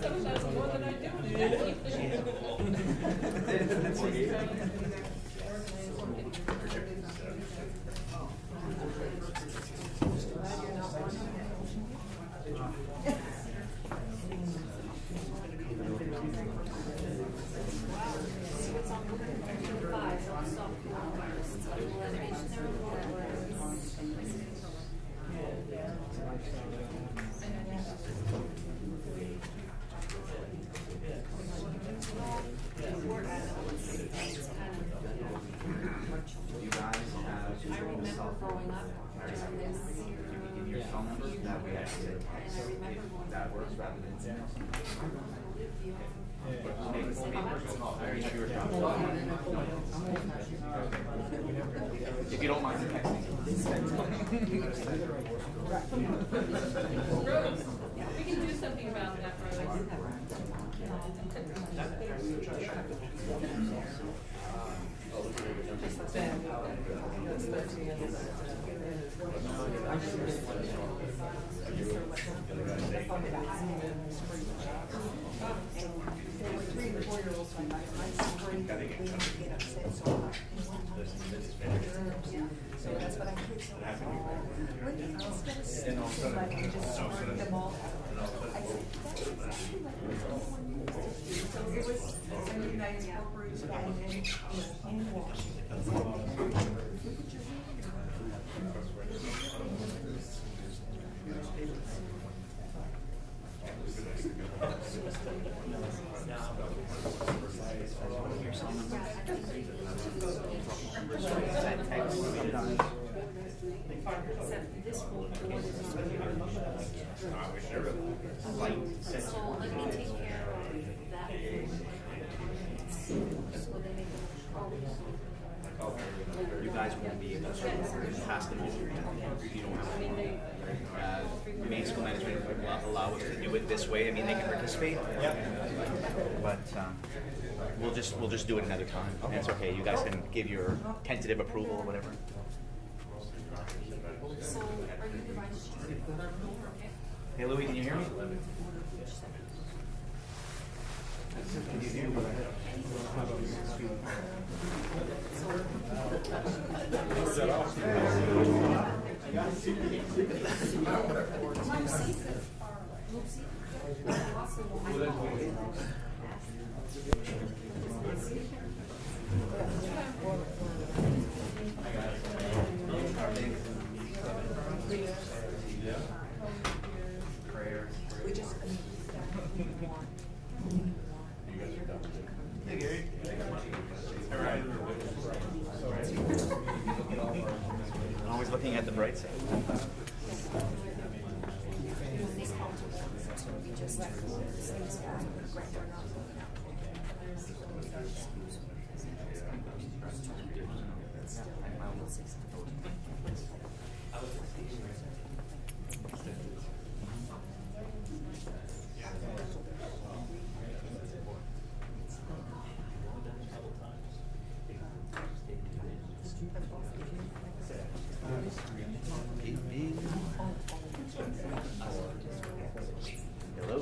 Sometimes more than I do. If you don't mind texting. We can do something about that, Rose. So that's what I did. So when you just get a stick, like you just squirt them all out. I said, that's exactly like what someone used. So it was something I incorporated and then hand washing. So let me take care of that. You guys won't be able to pass them over. You don't have to. Main school management would allow us to do it this way. I mean, they can participate. Yep. But we'll just do it another time. And it's okay. You guys can give your tentative approval or whatever. So are you the vice chair? Hey, Louis, can you hear me? Can you hear me? We just Hey, Gary. All right. Always looking at the bright side. Hello?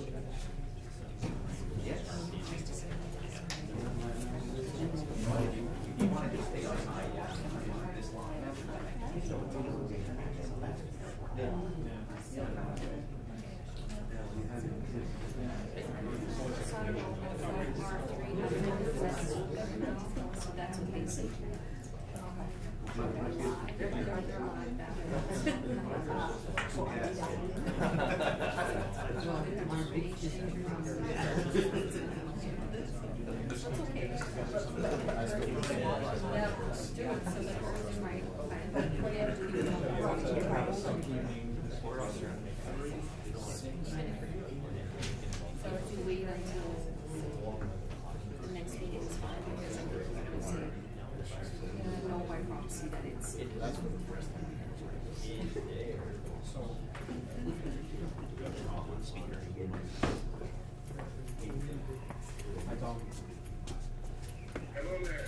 Yes. You want to just stay on this line? So that's what they say. So if you wait until the next meeting is fine, because I'm going to say, I know by prophecy that it's. Hello there.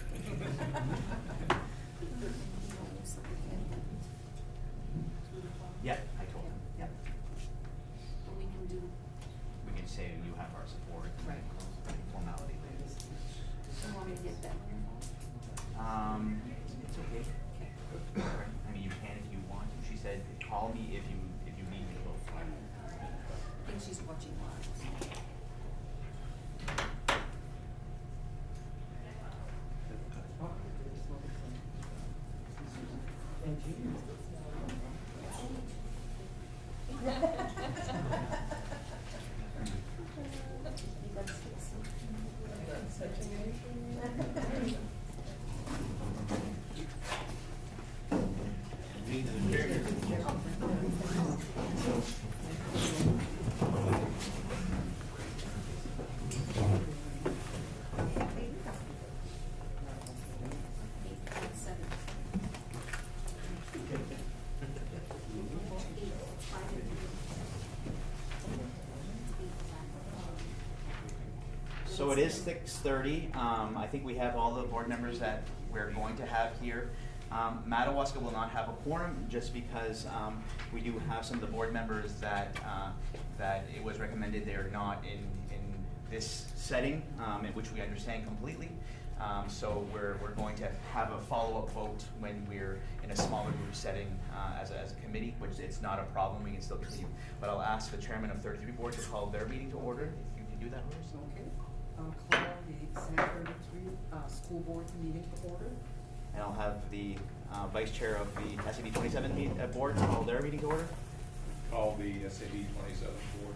Yeah, I told him. We can do me if you need me to vote. I think she's watching live. So it is 6:30. I think we have all the board members that we're going to have here. Madawaska will not have a quorum just because we do have some of the board members that it was recommended they are not in this setting, in which we understand completely. So we're going to have a follow-up vote when we're in a smaller group setting as a committee, which it's not a problem. We can still continue. But I'll ask the chairman of 33 board to call their meeting to order. If you can do that, Rose. Okay. Call the San 33 school board meeting to order. And I'll have the vice chair of the SAB 27 board call their meeting to order. Call the SAB 27 board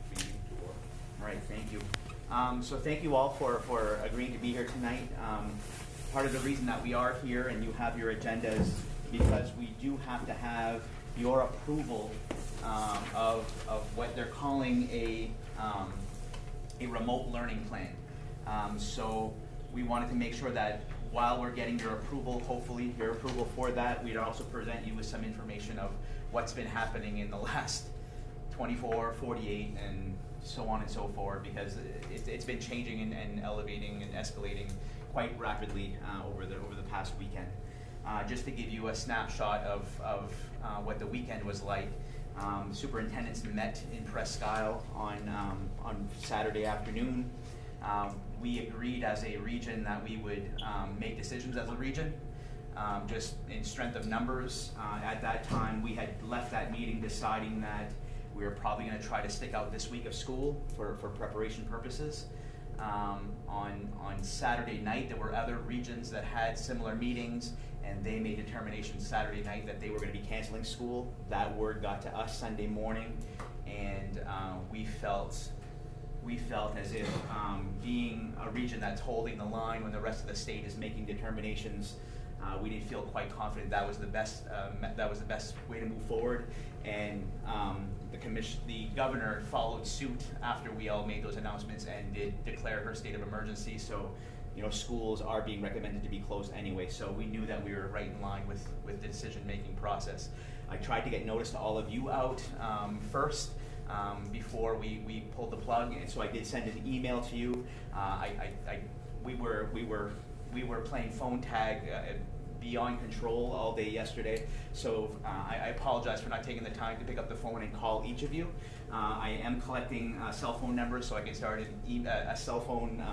meeting to order. All right, thank you. So thank you all for agreeing to be here tonight. Part of the reason that we are here and you have your agendas because we do have to have your approval of what they're calling a remote learning plan. So we wanted to make sure that while we're getting your approval, hopefully your approval for that, we'd also present you with some information of what's been happening in the last 24, 48, and so on and so forth, because it's been changing and elevating and escalating quite rapidly over the past weekend. Just to give you a snapshot of what the weekend was like, superintendents met in Presque Isle on Saturday afternoon. We agreed as a region that we would make decisions as a region, just in strength of numbers. At that time, we had left that meeting deciding that we were probably going to try to stick out this week of school for preparation purposes. On Saturday night, there were other regions that had similar meetings, and they made determinations Saturday night that they were going to be canceling school. That word got to us Sunday morning, and we felt as if being a region that's holding the line when the rest of the state is making determinations, we didn't feel quite confident that was the best way to move forward. And the governor followed suit after we all made those announcements and did declare her state of emergency. So, schools are being recommended to be closed anyway. So we knew that we were right in line with the decision-making process. I tried to get notice to all of you out first. Before we pulled the plug, and so I did send an email to you. We were playing phone tag beyond control all day yesterday, so I apologize for not taking the time to pick up the phone and call each of you. I am collecting cell phone numbers so I can start a cell phone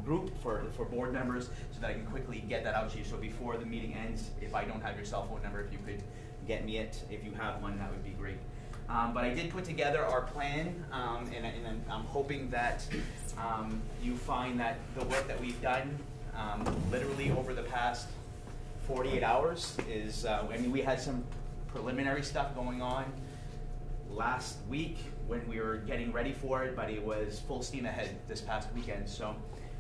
group for board members so that I can quickly get that out to you. So before the meeting ends, if I don't have your cell phone number, if you could get me it. If you have one, that would be great. But I did put together our plan, and I'm hoping that you find that the work that we've done literally over the past 48 hours is, we had some preliminary stuff going on last week when we were getting ready for it, but it was full steam ahead this past weekend. So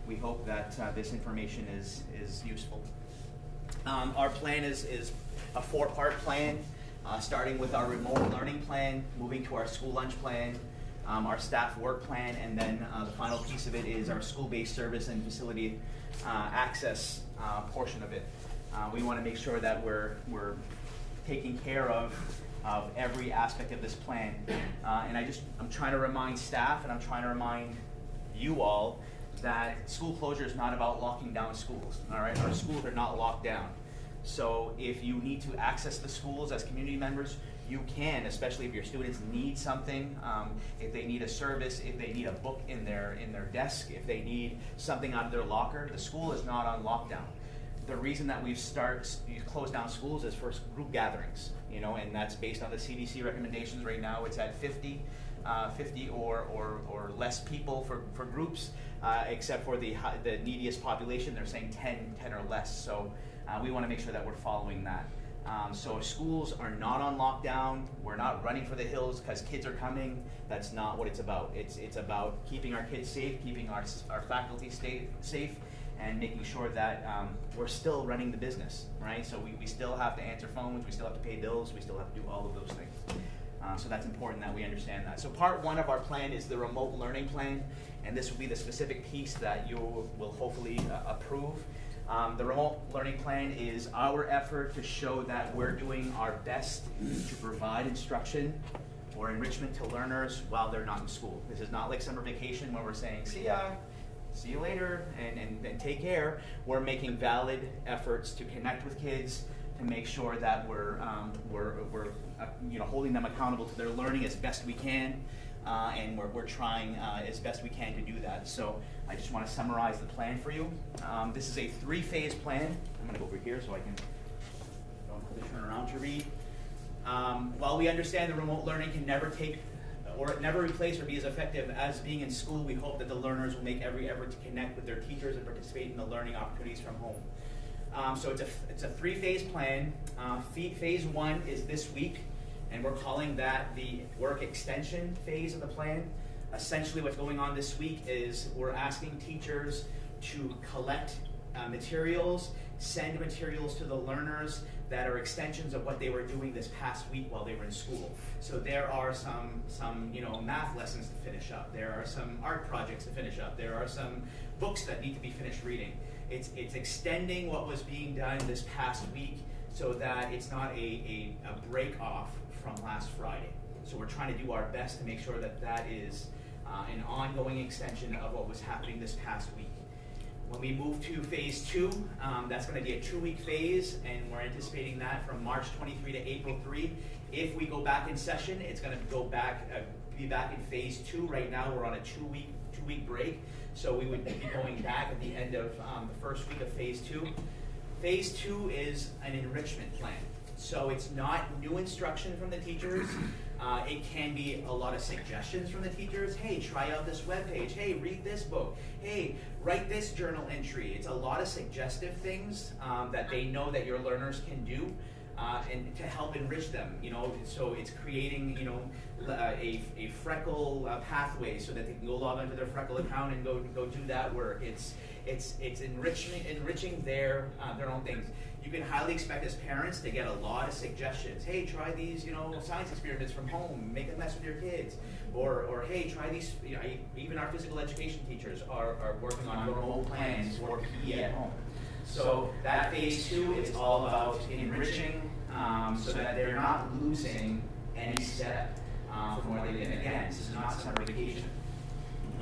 we hope that this information is useful. Our plan is a 4-part plan. Starting with our remote learning plan, moving to our school lunch plan, our staff work plan, and then the final piece of it is our school-based service and facility access portion of it. We want to make sure that we're taking care of every aspect of this plan. And I'm trying to remind staff and I'm trying to remind you all that school closure is not about locking down schools. All right, our schools are not locked down. So if you need to access the schools as community members, you can, especially if your students need something, if they need a service, if they need a book in their desk, if they need something out of their locker. The school is not on lockdown. the reason that we've closed down schools is for group gatherings, you know, and that's based on the CDC recommendations. Right now it's at 50 or less people for groups, except for the neediest population. They're saying 10 or less. So we want to make sure that we're following that. So schools are not on lockdown. We're not running for the hills because kids are coming. That's not what it's about. It's about keeping our kids safe, keeping our faculty safe, and making sure that we're still running the business, right? So we still have to answer phones, we still have to pay bills, we still have to do all of those things. So that's important that we understand that. So part one of our plan is the remote learning plan, and this will be the specific piece that you will hopefully approve. The remote learning plan is our effort to show that we're doing our best to provide instruction or enrichment to learners while they're not in school. This is not like summer vacation where we're saying, see you later, and take care. We're making valid efforts to connect with kids, to make sure that we're holding them accountable to their learning as best we can, and we're trying as best we can to do that. So I just want to summarize the plan for you. This is a 3-phase plan. I'm going to go over here so I can turn around to read. While we understand the remote learning can never replace or be as effective as being in school, we hope that the learners will make every effort to connect with their teachers and participate in the learning opportunities from home. So it's a 3-phase plan. Phase 1 is this week, and we're calling that the work extension phase of the plan. Essentially what's going on this week is we're asking teachers to collect materials, send materials to the learners that are extensions of what they were doing this past week while they were in school. So there are some math lessons to finish up. There are some art projects to finish up. There are some books that need to be finished reading. It's extending what was being done this past week so that it's not a break off from last Friday. So we're trying to do our best to make sure that that is an ongoing extension of what was happening this past week. When we move to phase 2, that's going to be a 2-week phase, and we're anticipating that from March 23 to April 3. If we go back in session, it's going to be back in phase 2. Right now, we're on a 2-week break, so we would be going back at the end of the first week of phase 2. Phase 2 is an enrichment plan. So it's not new instruction from the teachers. It can be a lot of suggestions from the teachers. Hey, try out this webpage. Hey, read this book. Hey, write this journal entry. It's a lot of suggestive things that they know that your learners can do, and to help enrich them. So it's creating a Freckle pathway so that they can go log into their Freckle account and go do that work. It's enriching their own things. You can highly expect as parents to get a lot of suggestions. Hey, try these, science experiments from home. Make a mess with your kids. Or hey, try these. Even our physical education teachers are working on remote plans for PE at home. So that phase 2 is all about enriching so that they're not losing any step from where they've been. Again, this is not summer vacation.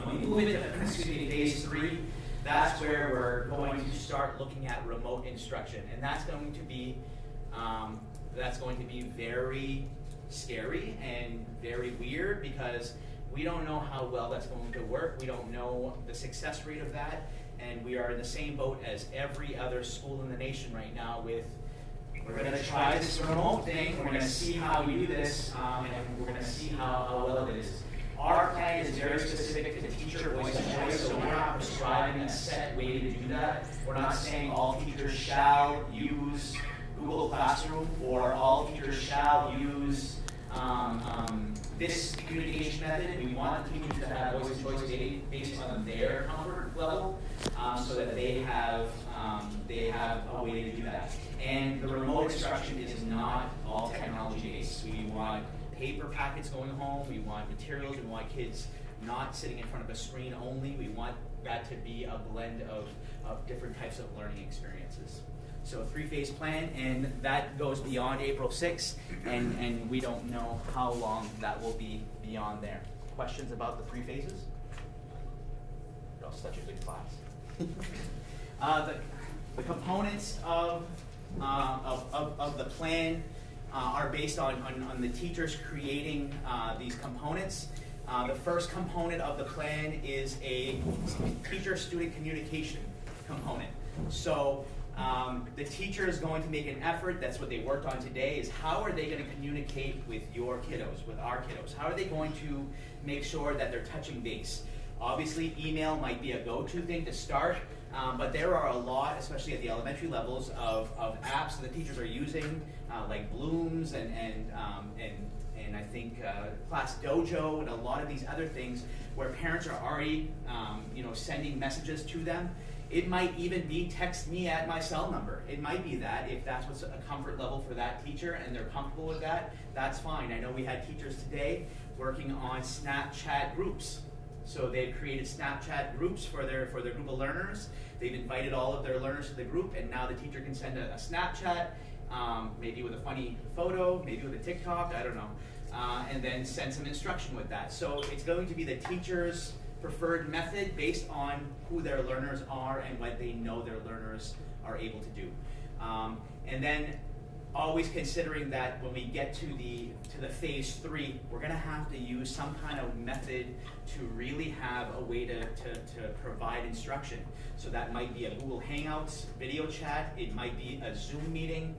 When we move into phase 3, that's where we're going to start looking at remote instruction, and that's going to be very scary and very weird because we don't know how well that's going to work. We don't know the success rate of that, and we are in the same boat as every other school in the nation right now with, we're going to try this remote thing, we're going to see how we do this, and we're going to see how well it is. Our plan is very specific to teacher voice and choice, so we're not prescribing a set way to do that. We're not saying all teachers shall use Google Classroom or all teachers shall use this communication method. We want the teachers to have voice and choice based on their comfort level, so that they have a way to do that. And the remote instruction is not all technology based. We want paper packets going home, we want materials, we want kids not sitting in front of a screen only. We want that to be a blend of different types of learning experiences. So a 3-phase plan, and that goes beyond April 6th, and we don't know how long that will be beyond there. Questions about the 3 phases? You're all such a good class. The components of the plan are based on the teachers creating these components. The first component of the plan is a teacher-student communication component. So The teacher is going to make an effort. That's what they worked on today, is how are they going to communicate with your kiddos, with our kiddos? How are they going to make sure that they're touching base? Obviously, email might be a go-to thing to start, but there are a lot, especially at the elementary levels, of apps that the teachers are using, like Blooms and I think Class Dojo and a lot of these other things where parents are already sending messages to them. It might even be text me at my cell number. It might be that, if that's what's a comfort level for that teacher and they're comfortable with that, that's fine. I know we had teachers today working on Snapchat groups. So they've created Snapchat groups for their group of learners. They've invited all of their learners to the group, and now the teacher can send a Snapchat, maybe with a funny photo, maybe with a TikTok, I don't know, and then send some instruction with that. So it's going to be the teacher's preferred method based on who their learners are and what they know their learners are able to do. And then always considering that when we get to the phase 3, we're going to have to use some kind of method to really have a way to provide instruction. So that might be a Google Hangouts video chat, it might be a Zoom meeting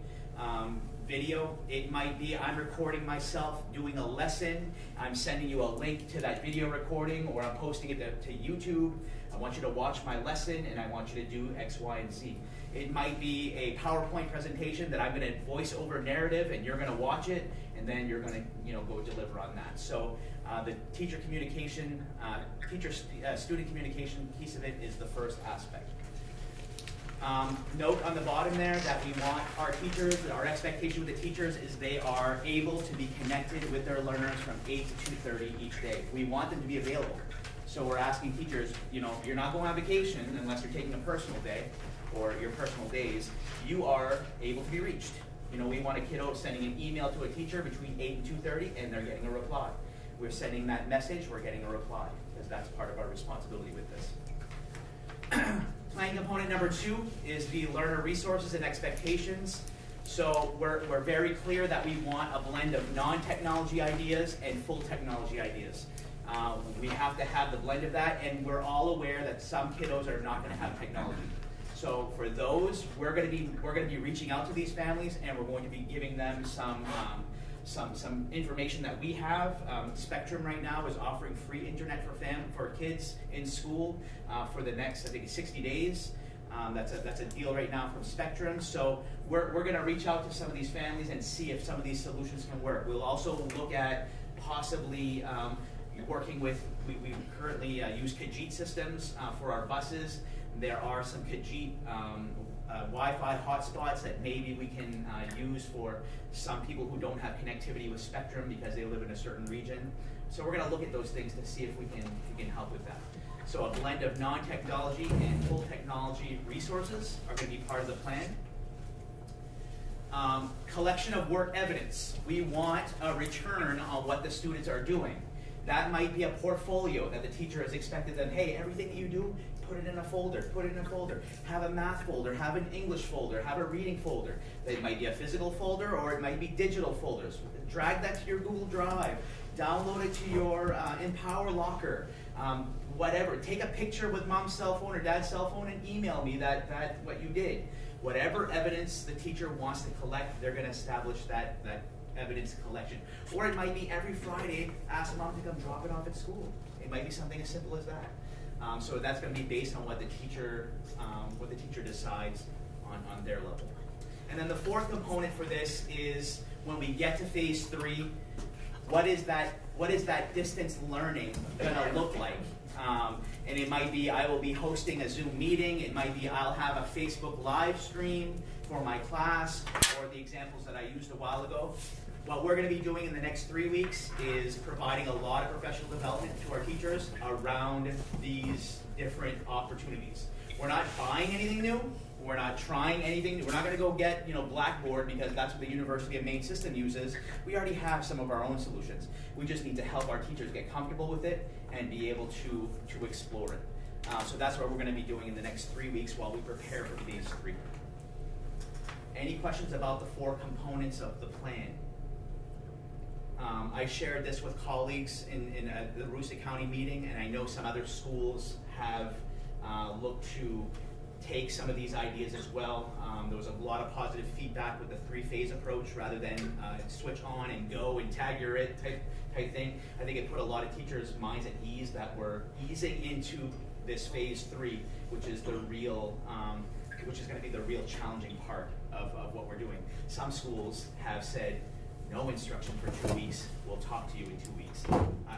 video, it might be I'm recording myself doing a lesson, I'm sending you a link to that video recording, or I'm posting it to YouTube. I want you to watch my lesson and I want you to do X, Y, and Z. It might be a PowerPoint presentation that I'm going to voice over narrative and you're going to watch it and then you're going to go deliver on that. So the teacher communication, student communication piece of it is the first aspect. Note on the bottom there that we want our teachers, our expectation with the teachers is they are able to be connected with their learners from 8 to 2:30 each day. We want them to be available. So we're asking teachers, you're not going on vacation unless you're taking a personal day or your personal days, you are able to be reached. We want a kiddo sending an email to a teacher between 8 and 2:30 and they're getting a reply. We're sending that message, we're getting a reply, because that's part of our responsibility with this. Plan component number 2 is the learner resources and expectations. So we're very clear that we want a blend of non-technology ideas and full technology ideas. We have to have the blend of that, and we're all aware that some kiddos are not going to have technology. So for those, we're going to be reaching out to these families, and we're going to be giving them some information that we have. Spectrum right now is offering free internet for kids in school for the next, I think, 60 days. That's a deal right now from Spectrum. So we're going to reach out to some of these families and see if some of these solutions can work. We'll also look at possibly working with, we currently use Kajit systems for our buses. There are some Kajit Wi-Fi hotspots that maybe we can use for some people who don't have connectivity with Spectrum because they live in a certain region. So we're going to look at those things to see if we can help with that. So a blend of non-technology and full technology resources are going to be part of the plan. Collection of work evidence. We want a return on what the students are doing. That might be a portfolio that the teacher has expected them, hey, everything that you do, put it in a folder, put it in a folder. Have a math folder, have an English folder, have a reading folder. It might be a physical folder or it might be digital folders. Drag that to your Google Drive, download it to your Empower Locker, whatever. Take a picture with mom's cell phone or dad's cell phone and email me that what you did. Whatever evidence the teacher wants to collect, they're going to establish that evidence collection. Or it might be every Friday, ask mom to come drop it off at school. It might be something as simple as that. So that's going to be based on what the teacher decides on their level. And then the fourth component for this is when we get to phase 3, what is that distance learning going to look like? And it might be I will be hosting a Zoom meeting. It might be I'll have a Facebook live stream for my class, or the examples that I used a while ago. What we're going to be doing in the next 3 weeks is providing a lot of professional development to our teachers around these different opportunities. We're not buying anything new. We're not trying anything. We're not going to go get Blackboard because that's what the University of Maine system uses. We already have some of our own solutions. We just need to help our teachers get comfortable with it and be able to explore it. So that's what we're going to be doing in the next 3 weeks while we prepare for phase 3. Any questions about the 4 components of the plan? I shared this with colleagues in the Roussel County meeting, and I know some other schools have looked to take some of these ideas as well. There was a lot of positive feedback with the 3-phase approach rather than switch on and go and tag your it type thing. I think it put a lot of teachers' minds at ease that we're easing into this phase 3, which is the real, which is going to be the real challenging part of what we're doing. Some schools have said, no instruction for 2 weeks, we'll talk to you in 2 weeks.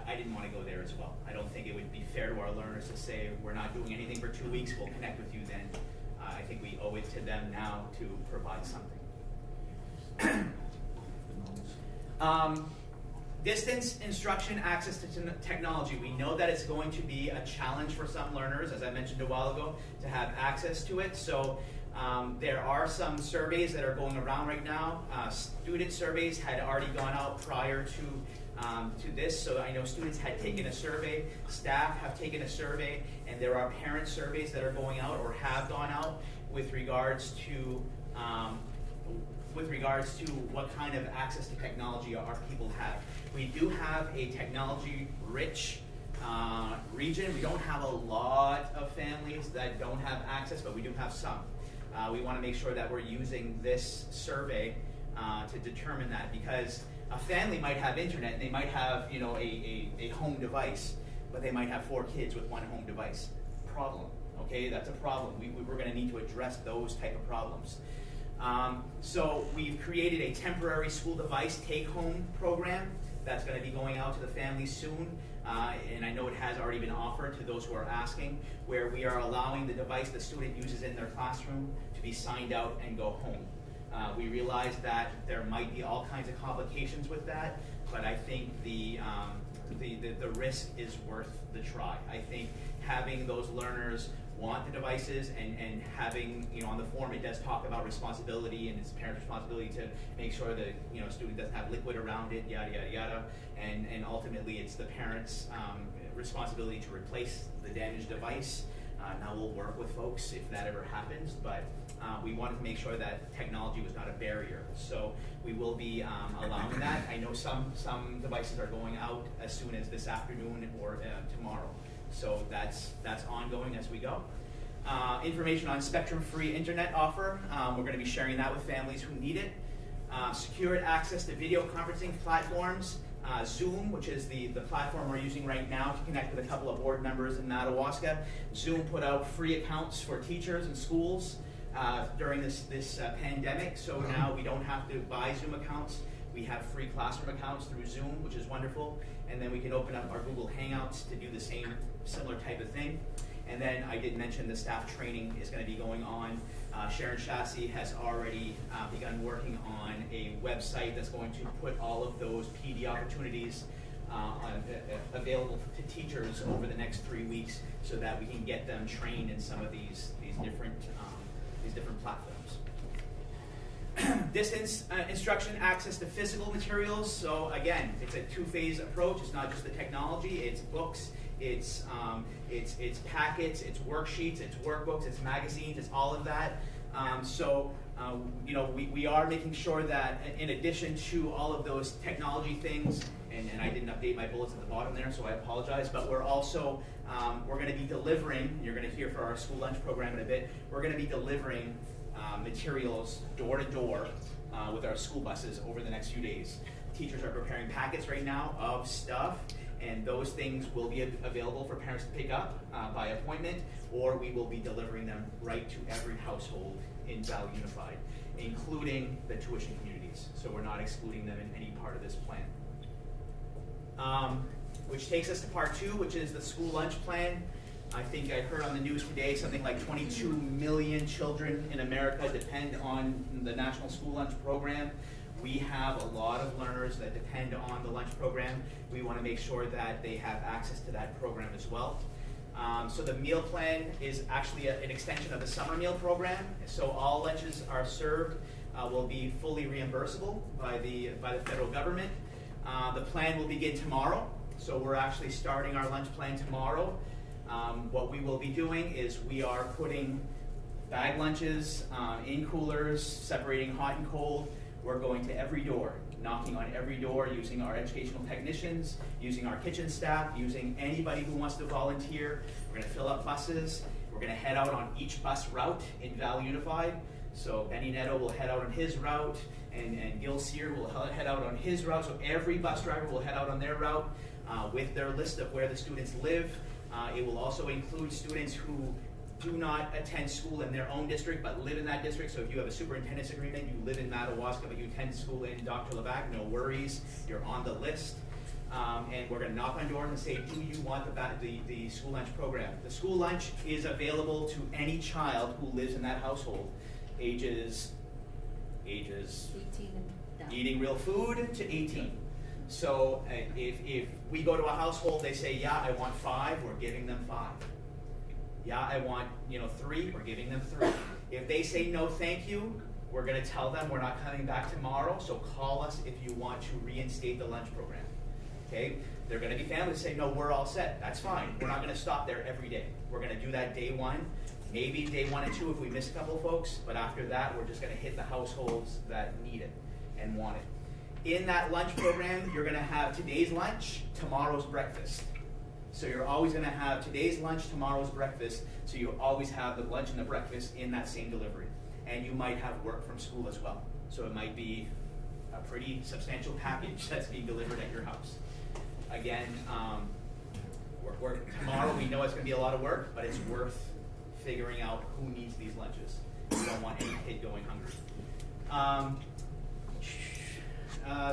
I didn't want to go there as well. I don't think it would be fair to our learners to say, we're not doing anything for 2 weeks, we'll connect with you then. I think we owe it to them now to provide something. Distance instruction, access to technology. We know that it's going to be a challenge for some learners, as I mentioned a while ago, to have access to it. So there are some surveys that are going around right now. Student surveys had already gone out prior to this, so I know students had taken a survey, staff have taken a survey, and there are parent surveys that are going out or have gone out with regards to what kind of access to technology our people have. We do have a technology-rich region. We don't have a lot of families that don't have access, but we do have some. We want to make sure that we're using this survey to determine that, because a family might have internet, and they might have, you know, a home device, but they might have 4 kids with 1 home device. Problem, okay? That's a problem. We're going to need to address those type of problems. So we've created a temporary school device take-home program that's going to be going out to the families soon, and I know it has already been offered to those who are asking, where we are allowing the device the student uses in their classroom to be signed out and go home. We realize that there might be all kinds of complications with that, but I think the risk is worth the try. I think having those learners want the devices and having, you know, on the form it does talk about responsibility, and it's parents' responsibility to make sure that, you know, a student doesn't have liquid around it, yada, yada, yada, and ultimately it's the parents' responsibility to replace the damaged device. Now we'll work with folks if that ever happens, but we wanted to make sure that technology was not a barrier. So we will be allowing that. I know some devices are going out as soon as this afternoon or tomorrow. So that's ongoing as we go. Information on spectrum-free internet offer. We're going to be sharing that with families who need it. Secured access to video conferencing platforms. Zoom, which is the platform we're using right now to connect with a couple of board members in Madawaska. Zoom put out free accounts for teachers and schools during this pandemic, so now we don't have to buy Zoom accounts. We have free classroom accounts through Zoom, which is wonderful, and then we can open up our Google Hangouts to do the same similar type of thing. And then I did mention the staff training is going to be going on. Sharon Chassis has already begun working on a website that's going to put all of those PD opportunities available to teachers over the next 3 weeks, so that we can get them trained in some of these different platforms. Distance instruction, access to physical materials. So again, it's a 2-phase approach. It's not just the technology. It's books. It's packets. It's worksheets. It's workbooks. It's magazines. It's all of that. You know, we are making sure that in addition to all of those technology things, and I didn't update my bullets at the bottom there, so I apologize, but we're also, we're going to be delivering, you're going to hear for our school lunch program in a bit, we're going to be delivering materials door to door with our school buses over the next few days. Teachers are preparing packets right now of stuff, and those things will be available for parents to pick up by appointment, or we will be delivering them right to every household in Valley Unified, including the tuition communities. So we're not excluding them in any part of this plan. Which takes us to part 2, which is the school lunch plan. I think I heard on the news today something like 22 million children in America depend on the National School Lunch Program. We have a lot of learners that depend on the lunch program. We want to make sure that they have access to that program as well. So the meal plan is actually an extension of the summer meal program. So all lunches are served will be fully reimbursable by the federal government. The plan will begin tomorrow. So we're actually starting our lunch plan tomorrow. What we will be doing is we are putting bag lunches in coolers, separating hot and cold. We're going to every door, knocking on every door, using our educational technicians, using our kitchen staff, using anybody who wants to volunteer. We're going to fill up buses. We're gonna head out on each bus route in Valley Unified. So Benny Netto will head out on his route, and Gil Sear will head out on his route. So every bus driver will head out on their route with their list of where the students live. It will also include students who do not attend school in their own district but live in that district. So if you have a superintendent's agreement, you live in Madawaska but you attend school in Dr. Levac, no worries, you're on the list. And we're going to knock on doors and say, do you want the school lunch program? The school lunch is available to any child who lives in that household, ages 18 and down. eating real food to 18. So if we go to a household, they say, yeah, I want 5, we're giving them 5. Yeah, I want 3, we're giving them 3. If they say no, thank you, we're going to tell them we're not coming back tomorrow. So call us if you want to reinstate the lunch program. Okay? They're going to be families that say, no, we're all set. That's fine. We're not going to stop there every day. We're going to do that day 1, maybe day 1 and 2 if we miss a couple of folks. But after that, we're just going to hit the households that need it and want it. In that lunch program, you're going to have today's lunch, tomorrow's breakfast. So you're always going to have today's lunch, tomorrow's breakfast. So you always have the lunch and the breakfast in that same delivery. And you might have work from school as well. So it might be a pretty substantial package that's being delivered at your house. Again, tomorrow we know it's going to be a lot of work, but it's worth figuring out who needs these lunches. We don't want any kid going hungry.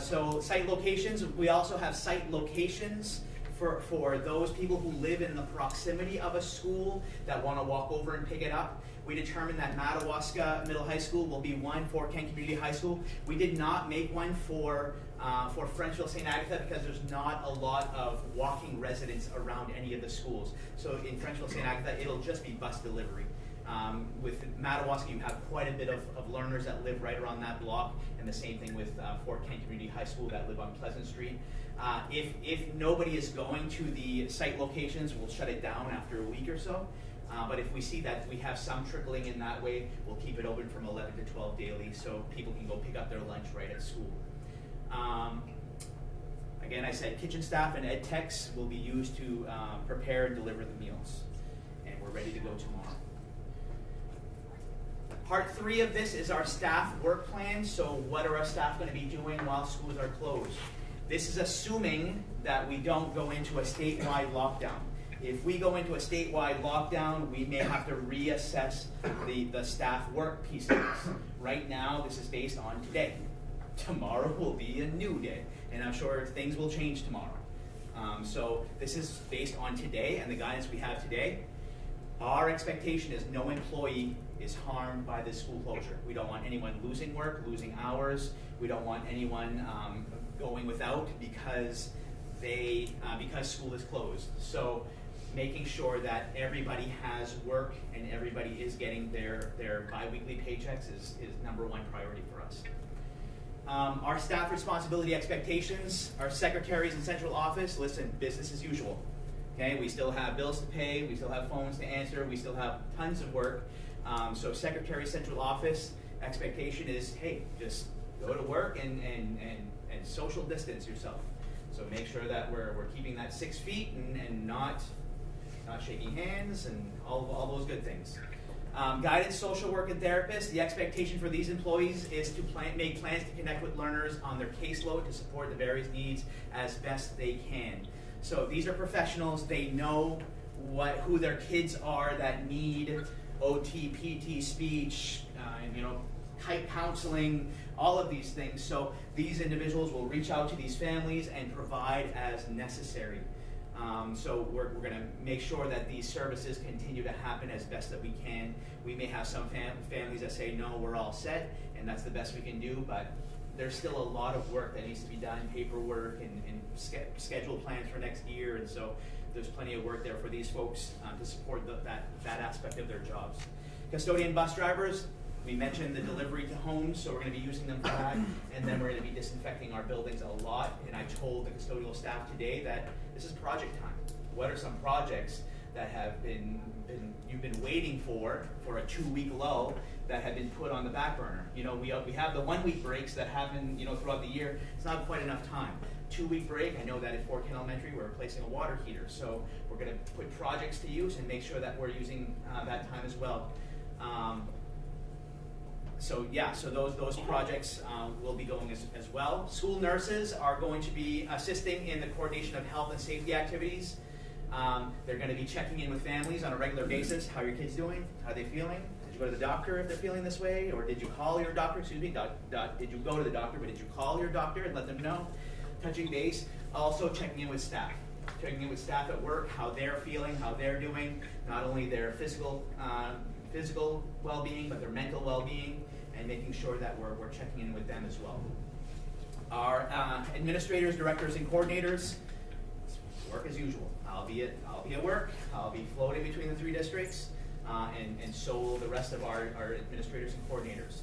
So site locations, we also have site locations for those people who live in the proximity of a school that want to walk over and pick it up. We determined that Madawaska Middle High School will be one for Kent Community High School. We did not make one for Frenchville St. Agatha because there's not a lot of walking residents around any of the schools. So in Frenchville St. Agatha, it'll just be bus delivery. With Madawaska, you have quite a bit of learners that live right around that block, and the same thing with Fort Kent Community High School that live on Pleasant Street. If nobody is going to the site locations, we'll shut it down after a week or so. But if we see that we have some trickling in that way, we'll keep it open from 11 to 12 daily so people can go pick up their lunch right at school. Again, I said kitchen staff and ed techs will be used to prepare and deliver the meals. And we're ready to go tomorrow. Part 3 of this is our staff work plan. So what are our staff going to be doing while schools are closed? This is assuming that we don't go into a statewide lockdown. If we go into a statewide lockdown, we may have to reassess the staff work piece of this. Right now, this is based on today. Tomorrow will be a new day, and I'm sure things will change tomorrow. So this is based on today and the guidance we have today. Our expectation is no employee is harmed by this school closure. We don't want anyone losing work, losing hours. We don't want anyone going without because school is closed. So making sure that everybody has work and everybody is getting their bi-weekly paychecks is number 1 priority for us. Our staff responsibility expectations, our secretaries in central office, listen, business as usual. Okay, we still have bills to pay, we still have phones to answer, we still have tons of work. So secretary central office expectation is, hey, just go to work and social distance yourself. So make sure that we're keeping that 6 feet and not shaking hands and all those good things. Guidance, social work, and therapists, the expectation for these employees is to make plans to connect with learners on their caseload to support the various needs as best they can. So these are professionals. They know who their kids are that need OT, PT, speech, type counseling, all of these things. So these individuals will reach out to these families and provide as necessary. So we're going to make sure that these services continue to happen as best that we can. We may have some families that say, no, we're all set, and that's the best we can do, but there's still a lot of work that needs to be done, paperwork and schedule plans for next year, and so there's plenty of work there for these folks to support that aspect of their jobs. Custodian bus drivers, we mentioned the delivery to homes, so we're going to be using them for that, and then we're going to be disinfecting our buildings a lot, and I told the custodial staff today that this is project time. What are some projects that have you've been waiting for a 2-week lull that have been put on the back burner? We have the 1-week breaks that happen throughout the year. It's not quite enough time. 2-week break. I know that at Fort Ken Elementary we're replacing a water heater, so we're going to put projects to use and make sure that we're using that time as well. So those projects will be going as well. School nurses are going to be assisting in the coordination of health and safety activities. They're going to be checking in with families on a regular basis. How are your kids doing? How are they feeling? Did you go to the doctor if they're feeling this way? Or did you call your doctor? Excuse me, did you go to the doctor, but did you call your doctor and let them know? Touching base. Also checking in with staff. Checking in with staff at work, how they're feeling, how they're doing. Not only their physical well-being, but their mental well-being, and making sure that we're checking in with them as well. Our administrators, directors, and coordinators, work as usual. I'll be at work. I'll be floating between the 3 districts, and so will the rest of our administrators and coordinators.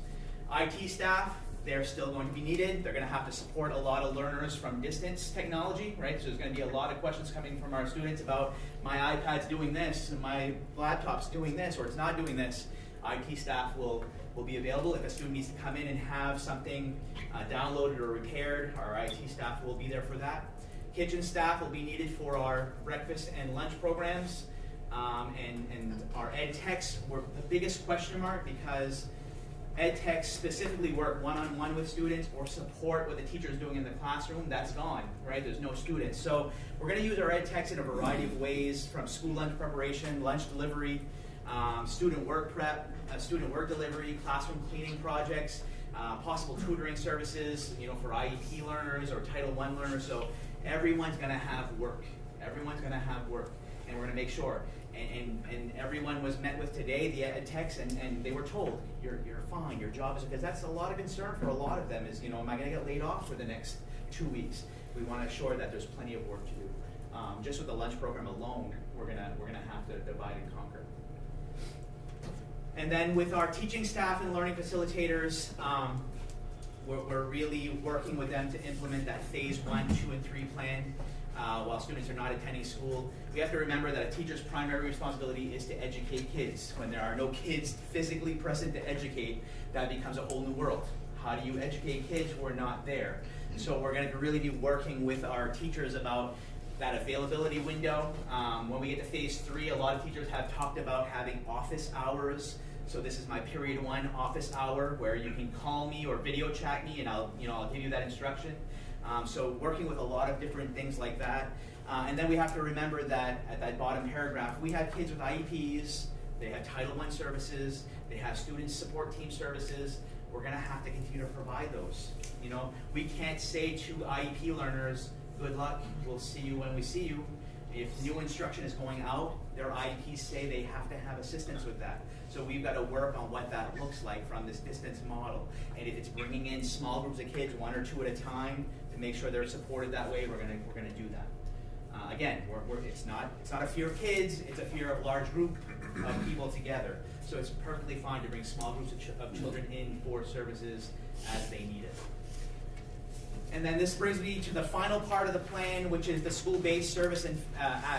IT staff, they're still going to be needed. They're going to have to support a lot of learners from distance technology, right? So there's going to be a lot of questions coming from our students about my iPad's doing this, and my laptop's doing this, or it's not doing this. IT staff will be available. If a student needs to come in and have something downloaded or repaired, our IT staff will be there for that. Kitchen staff will be needed for our breakfast and lunch programs. And our ed techs were the biggest question mark, because ed techs specifically work one-on-one with students or support what the teacher is doing in the classroom. That's gone, right? There's no students. So we're going to use our ed techs in a variety of ways, from school lunch preparation, lunch delivery, student work prep, student work delivery, classroom cleaning projects, possible tutoring services, for IEP learners or Title I learners. So everyone's going to have work. Everyone's going to have work, and we're going to make sure. And everyone was met with today, the ed techs, and they were told, you're fine, your job is, because that's a lot of concern for a lot of them is, am I going to get laid off for the next 2 weeks? We want to ensure that there's plenty of work to do. Just with the lunch program alone, we're gonna have to divide and conquer. And then with our teaching staff and learning facilitators, we're really working with them to implement that phase 1, 2, and 3 plan while students are not attending school. We have to remember that a teacher's primary responsibility is to educate kids. When there are no kids physically present to educate, that becomes a whole new world. How do you educate kids who are not there? So we're going to really be working with our teachers about that availability window. When we get to phase 3, a lot of teachers have talked about having office hours. So this is my period 1 office hour, where you can call me or video chat me, and I'll give you that instruction. So working with a lot of different things like that. And then we have to remember that at that bottom paragraph, we have kids with IEPs, they have Title I services, they have student support team services. We're going to have to continue to provide those. We can't say to IEP learners, good luck, we'll see you when we see you. If new instruction is going out, their IEPs say they have to have assistance with that. So we've got to work on what that looks like from this distance model. And if it's bringing in small groups of kids, 1 or 2 at a time, to make sure they're supported that way, we're gonna do that. Again, it's not a fear of kids; it's a fear of large group of people together. So it's perfectly fine to bring small groups of children in for services as they need it. And then this brings me to the final part of the plan, which is the school-based service and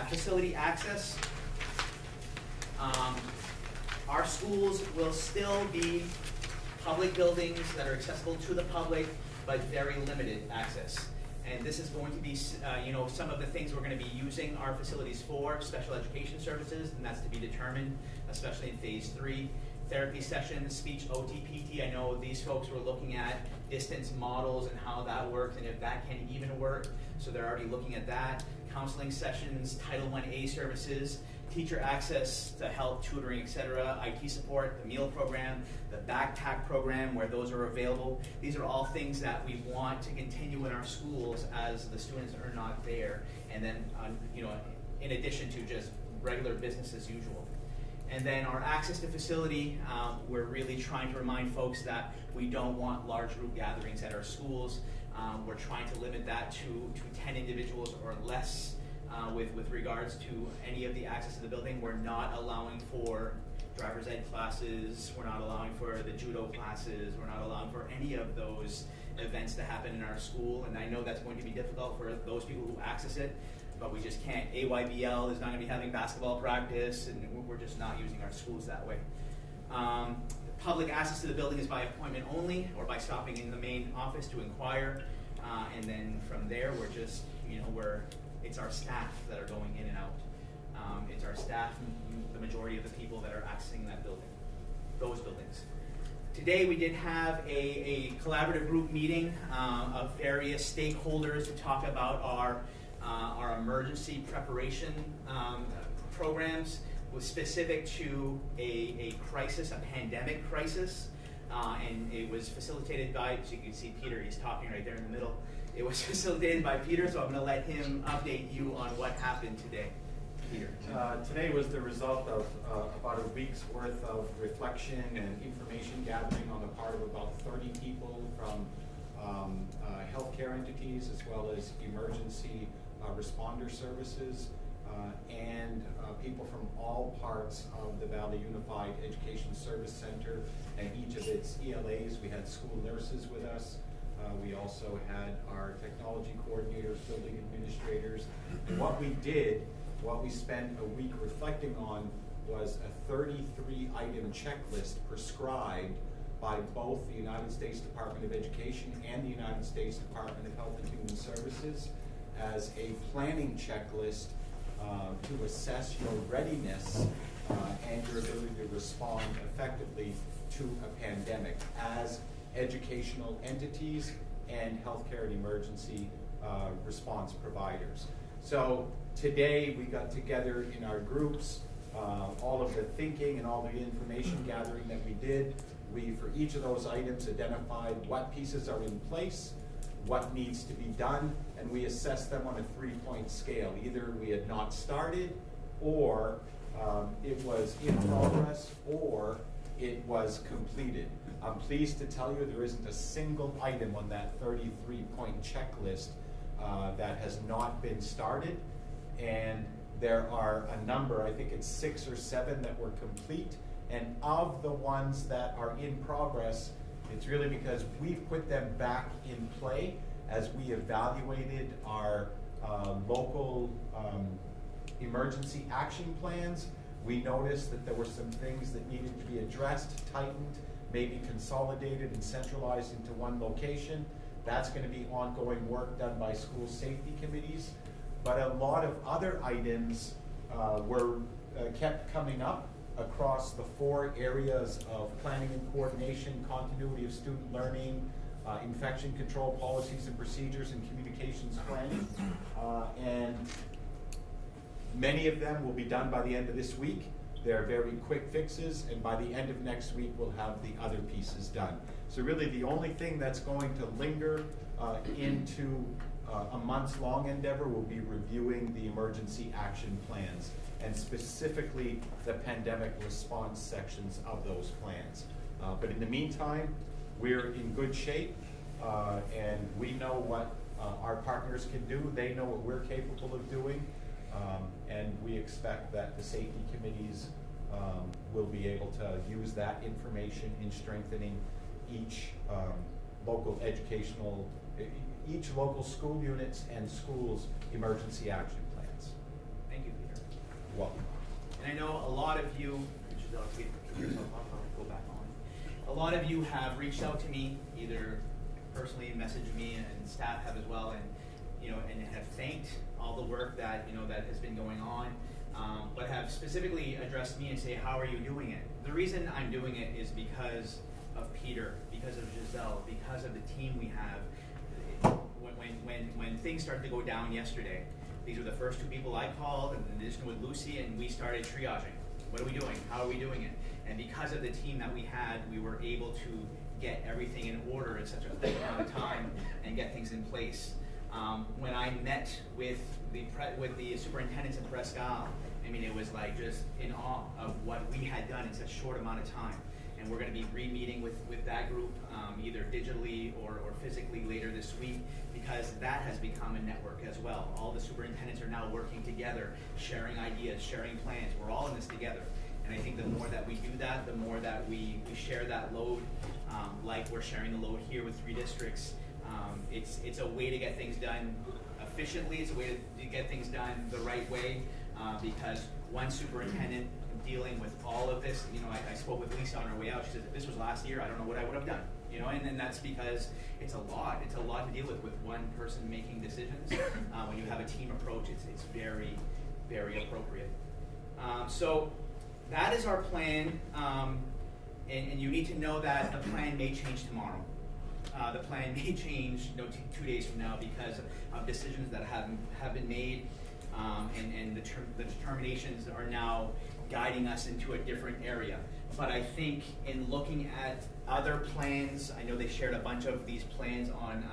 facility access. Our schools will still be public buildings that are accessible to the public, but very limited access. And this is going to be, some of the things we're going to be using our facilities for: special education services, and that's to be determined, especially in phase 3. Therapy sessions, speech, OT, PT. I know these folks were looking at distance models and how that works, and if that can even work. So they're already looking at that. Counseling sessions, Title I-A services, teacher access to help, tutoring, etc., IT support, the meal program, the backpack program where those are available. These are all things that we want to continue in our schools as the students are not there. And then, in addition to just regular business as usual. And then our access to facility, we're really trying to remind folks that we don't want large group gatherings at our schools. We're trying to limit that to 10 individuals or less with regards to any of the access to the building. We're not allowing for driver's ed classes. We're not allowing for the judo classes. We're not allowing for any of those events to happen in our school. And I know that's going to be difficult for those people who access it, but we just can't. AYBL is not going to be having basketball practice, and we're just not using our schools that way. Public access to the building is by appointment only, or by stopping in the main office to inquire. and then from there, we're just, it's our staff that are going in and out. It's our staff, the majority of the people that are accessing that building, those buildings. Today we did have a collaborative group meeting of various stakeholders to talk about our emergency preparation programs, was specific to a crisis, a pandemic crisis, and it was facilitated by, so you can see Peter, he's talking right there in the middle. It was facilitated by Peter, so I'm going to let him update you on what happened today. Peter. Today was the result of about a week's worth of reflection and information gathering on the part of about 30 people from healthcare entities as well as emergency responder services and people from all parts of the Valley Unified Education Service Center and each of its ELAs. We had school nurses with us. We also had our technology coordinators, building administrators. And what we spent a week reflecting on was a 33-item checklist prescribed by both the United States Department of Education and the United States Department of Health and Human Services as a planning checklist to assess your readiness and your ability to respond effectively to a pandemic as educational entities and healthcare and emergency response providers. So today we got together in our groups, all of the thinking and all the information gathering that we did. We, for each of those items, identified what pieces are in place, what needs to be done, and we assessed them on a 3-point scale. Either we had not started, or it was in progress, or it was completed. I'm pleased to tell you there isn't a single item on that 33-point checklist that has not been started, and there are a number, I think it's 6 or 7 that were complete, and of the ones that are in progress, it's really because we've put them back in play as we evaluated our local emergency action plans. We noticed that there were some things that needed to be addressed, tightened, maybe consolidated and centralized into one location. That's going to be ongoing work done by school safety committees. But a lot of other items were kept coming up across the 4 areas of planning and coordination, continuity of student learning, infection control policies and procedures, and communications planning. And many of them will be done by the end of this week. They're very quick fixes, and by the end of next week, we'll have the other pieces done. So really the only thing that's going to linger into a months-long endeavor will be reviewing the emergency action plans, and specifically the pandemic response sections of those plans. But in the meantime, we're in good shape, and we know what our partners can do. They know what we're capable of doing, and we expect that the safety committees will be able to use that information in strengthening each local educational, each local school units and schools' emergency action plans. Thank you, Peter. You're welcome. And I know a lot of you, go back on. A lot of you have reached out to me, either personally messaged me, and staff have as well, and and have thanked all the work that that has been going on, but have specifically addressed me and say, how are you doing it? The reason I'm doing it is because of Peter, because of Giselle, because of the team we have. When things started to go down yesterday, these were the first 2 people I called, and in addition with Lucy, and we started triaging. What are we doing? How are we doing it? And because of the team that we had, we were able to get everything in order in such a quick amount of time and get things in place. When I met with the superintendents in Presque Isle, I mean, it was like just in awe of what we had done in such a short amount of time. And we're going to be re-meeting with that group, either digitally or physically later this week, because that has become a network as well. All the superintendents are now working together, sharing ideas, sharing plans. We're all in this together. And I think the more that we do that, the more that we share that load, like we're sharing the load here with 3 districts. It's a way to get things done efficiently. It's a way to get things done the right way, because one superintendent dealing with all of this, I spoke with Lisa on our way out. She said, if this was last year, I don't know what I would have done. you know, and then that's because it's a lot to deal with one person making decisions. When you have a team approach, it's very, very appropriate. So that is our plan, and you need to know that the plan may change tomorrow. The plan may change, you know, 2 days from now because of decisions that have been made, and the determinations are now guiding us into a different area. But I think in looking at other plans, I know they shared a bunch of these plans on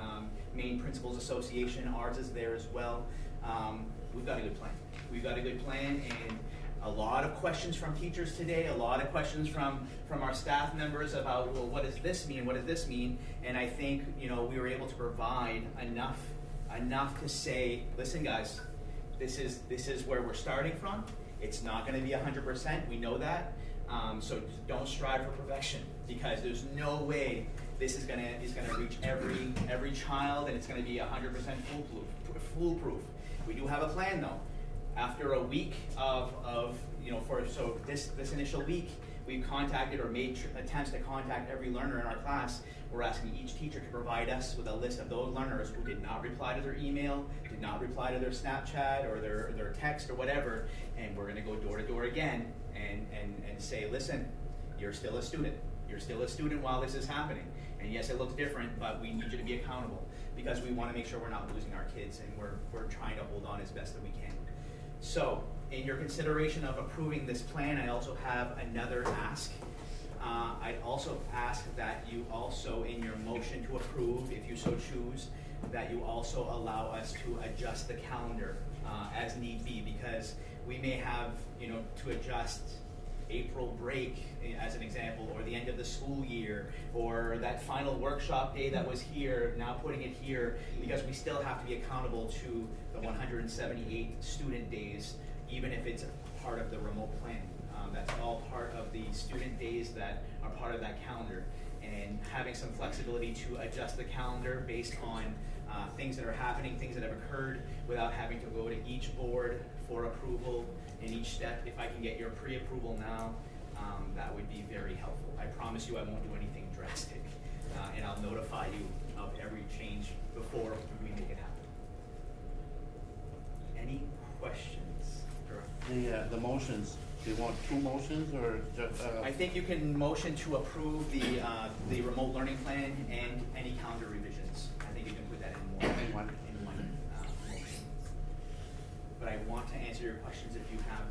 Maine Principals Association. Ours is there as well. We've got a good plan. We've got a good plan, and a lot of questions from teachers today, a lot of questions from our staff members about, well, what does this mean? What does this mean? And I think, you know, we were able to provide enough to say, listen, guys, this is where we're starting from. It's not going to be 100%. We know that. So don't strive for perfection, because there's no way this is going to reach every child, and it's going to be 100% foolproof. We do have a plan, though. After a week of you know, so this initial week, we've contacted or made attempts to contact every learner in our class. We're asking each teacher to provide us with a list of those learners who did not reply to their email, did not reply to their Snapchat or their text or whatever, and we're going to go door to door again and say, listen, you're still a student. You're still a student while this is happening. And yes, it looks different, but we need you to be accountable, because we want to make sure we're not losing our kids, and we're trying to hold on as best that we can. So, in your consideration of approving this plan, I also have another ask. I'd also ask that you also, in your motion to approve, if you so choose, that you also allow us to adjust the calendar as need be, because we may have, you know, to adjust April break as an example, or the end of the school year, or that final workshop day that was here, now putting it here, because we still have to be accountable to the 178 student days, even if it's part of the remote plan. That's all part of the student days that are part of that calendar, and having some flexibility to adjust the calendar based on things that are happening, things that have occurred, without having to go to each board for approval in each step. If I can get your pre-approval now, that would be very helpful. I promise you I won't do anything drastic, and I'll notify you of every change before we make it happen. Any questions? The motions, do you want two motions or just? I think you can motion to approve the remote learning plan and any calendar revisions. I think you can put that in one motion. But I want to answer your questions if you have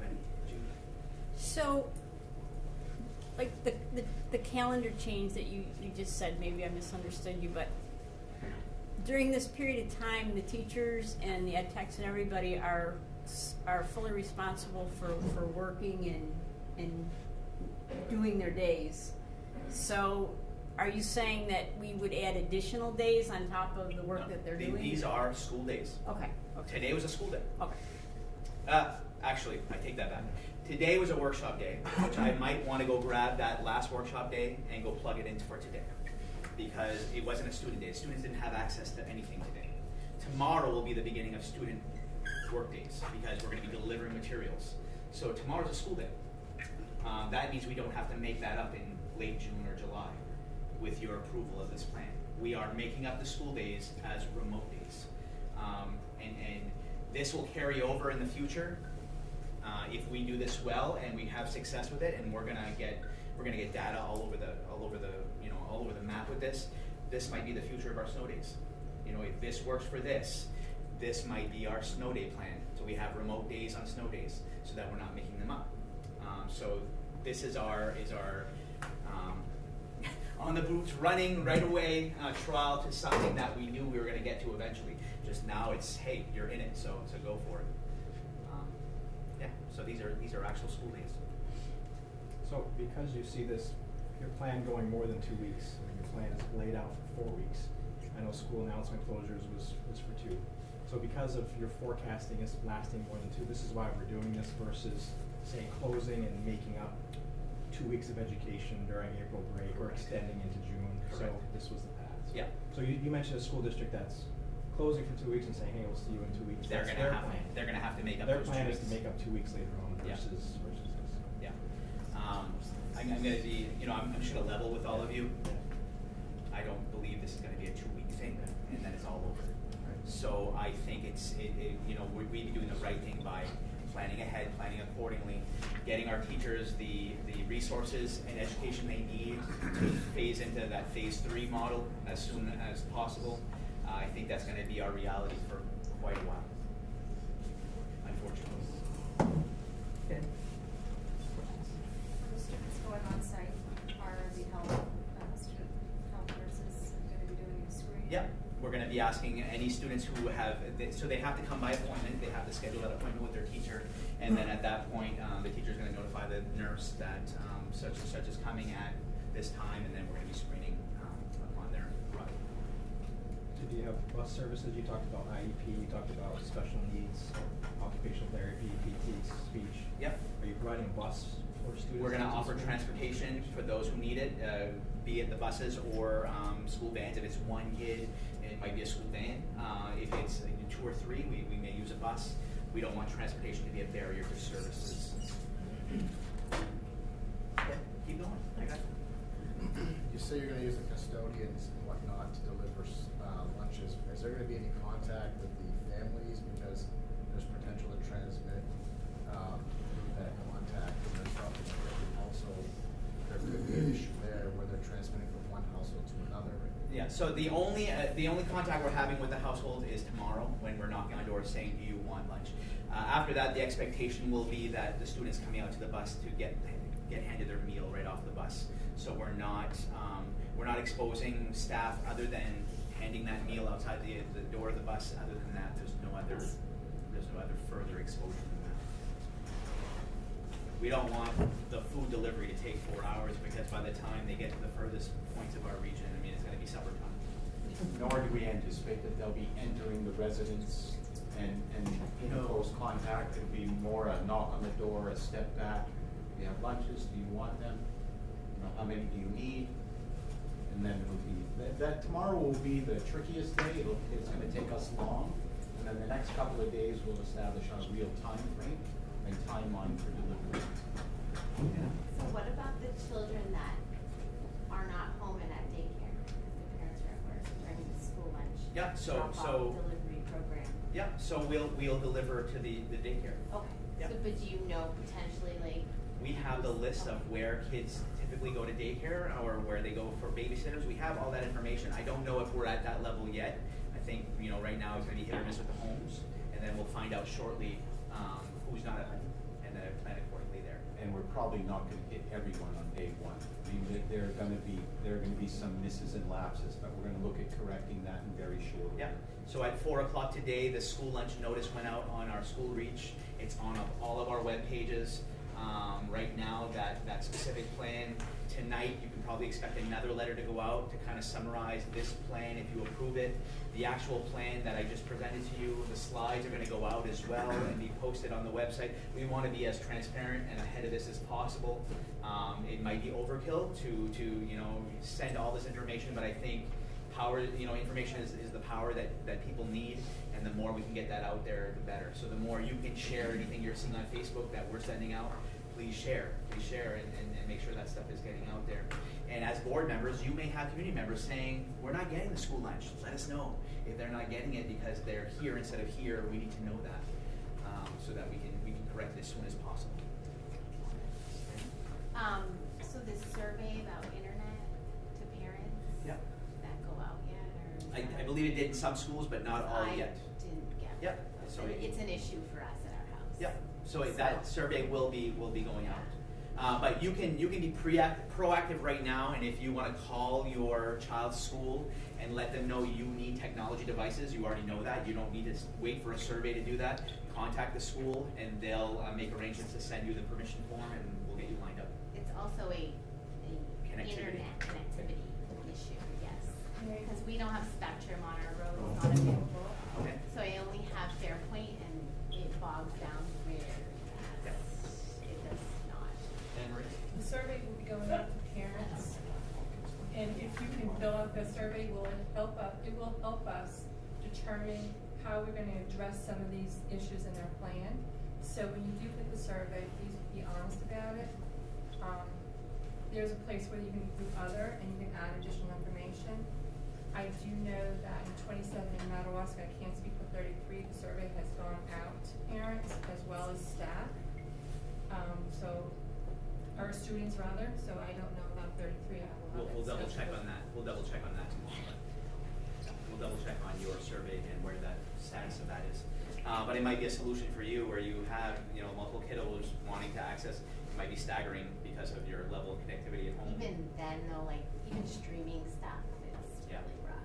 any. Judy? So, like the calendar change that you just said, maybe I misunderstood you, but during this period of time, the teachers and the ed techs and everybody are fully responsible for working and doing their days. So, are you saying that we would add additional days on top of the work that they're doing? These are school days. Okay. Today was a school day. Okay. Actually, I take that back. Today was a workshop day, which I might want to go grab that last workshop day and go plug it in for today, because it wasn't a student day. Students didn't have access to anything today. Tomorrow will be the beginning of student work days, because we're going to be delivering materials. So tomorrow's a school day. That means we don't have to make that up in late June or July with your approval of this plan. We are making up the school days as remote days. And this will carry over in the future if we do this well and we have success with it, and we're gonna get data all over the map with this. This might be the future of our snow days. You know, if this works for this might be our snow day plan. So we have remote days on snow days, so that we're not making them up. So this is our on the boots, running right away trial to something that we knew we were going to get to eventually. Just now it's, hey, you're in it, so go for it. Yeah, so these are actual school days. So because you see your plan going more than 2 weeks, your plan is laid out for 4 weeks. I know school announcement closures was for 2. So because of your forecasting is lasting more than 2, this is why we're doing this versus, say, closing and making up 2 weeks of education during April break or extending into June. Correct. So this was the path. So, Yeah. So you mentioned a school district that's closing for 2 weeks and saying, hey, we'll see you in 2 weeks. They're That's going their plan. to have to make up Their those 2 plan weeks. is to make up 2 weeks later on Yeah. versus this. Yeah. I'm going to be, I'm just going to level with all of you. I don't believe this is gonna be a 2-week thing, and then it's all over. So I think you know, we'd be doing the right thing by planning ahead, planning accordingly, getting our teachers the resources and education they need to phase into that phase 3 model as soon as possible. I think that's gonna be our reality for quite a while, unfortunately. Okay. The students going on site are the student health nurses going to be doing a screening? Yep, we're gonna be asking any students who have, so they have to come by appointment, they have to schedule that appointment with their teacher, and then at that point, the teacher's gonna notify the nurse that such and such is coming at this time, and then we're gonna be screening upon their arrival. Do you have bus services? You talked about IEP, you talked about special needs, occupational therapy, PT, speech. Yep. Are you providing a bus for students? We're gonna to offer school? transportation for those who need it, be it the buses or school vans. If it's one kid, it might be a school van. If it's 2 or 3, we may use a bus. We don't want transportation to be a barrier to services. Yeah, keep going. I got you. You say you're going to use the custodians and whatnot to deliver lunches. Is there going to be any contact with the families because there's potential to transmit that contact and there's probably also there could be an issue there where they're transmitting from one household to another. Yeah. So the only contact we're having with the household is tomorrow when we're knocking on doors saying, "Do you want lunch?" After that, the expectation will be that the students coming out to the bus to get handed their meal right off the bus. So we're not exposing staff other than handing that meal outside the door of the bus. Other than that, there's no other further exposure than that. We don't want the food delivery to take 4 hours because by the time they get to the furthest points of our region, I mean, it's going to be supper time. Nor do we anticipate that they'll be entering the residence and in close contact. It'll be more a knock on the door, a step back. Do you have lunches? Do you want them? You know, how many do you need? And then it'll be that tomorrow will be the trickiest day. It's going to take us long, and then the next couple of days we'll establish our real time frame and timeline for delivery. So what about the children that are not home and at daycare? The parents are at work during the school lunch. Yeah. drop-off delivery program. Yeah. So we'll deliver to the daycare. Okay. Yep. So, but do you know potentially like? We have the list of where kids typically go to daycare or where they go for babysitters. We have all that information. I don't know if we're at that level yet. I think, you know, right now it's going to be hit or miss with the homes, and then we'll find out shortly who's not at home, and then plan accordingly there. And we're probably not going to hit everyone on day 1. I mean, there are going to be some misses and lapses, but we're going to look at correcting that in very short order. Yeah. So at 4 o'clock today, the school lunch notice went out on our school reach. It's on all of our web pages. Right now, that specific plan, tonight you can probably expect another letter to go out to kind of summarize this plan if you approve it. The actual plan that I just presented to you, the slides are going to go out as well and be posted on the website. We want to be as transparent and ahead of this as possible. It might be overkill to you know, send all this information, but I think power, you know, information is the power that people need, and the more we can get that out there, the better. So the more you can share anything you're seeing on Facebook that we're sending out, please share and make sure that stuff is getting out there. And as board members, you may have community members saying, we're not getting the school lunch. Let us know if they're not getting it because they're here instead of here. We need to know that so that we can correct it as soon as possible. So this survey about internet to parents, Yep. did that go out yet? Or I believe it did in some schools, but not all yet. I didn't get it. Yep. So it's an issue for us at our house. Yep. So that survey will be going out. But you can be proactive right now, and if you want to call your child's school and let them know you need technology devices, you already know that. You don't need to wait for a survey to do that. Contact the school, and they'll make arrangements to send you the permission form, and we'll get you lined up. It's also a internet connectivity issue, yes. Because we don't have Spectrum on our road, it's not available. Okay. So I only have Fairpoint, and it bogs down where it does not. The survey will be going out to parents, and if you can fill out the survey, it will help us determine how we're going to address some of these issues in our plan. So when you do put the survey, please be honest about it. there's a place where you can do other and you can add additional information. I do know that in 27 in Madawaska, I can't speak for 33, the survey has gone out to parents as well as staff. Or students rather, so I don't know about 33. We'll double check on that. We'll double check on that tomorrow. We'll double check on your survey and where that status of that is. But it might be a solution for you where you have, multiple kiddos wanting to access. It might be staggering because of your level of connectivity at home. Even then though, like, even streaming stuff is really rough.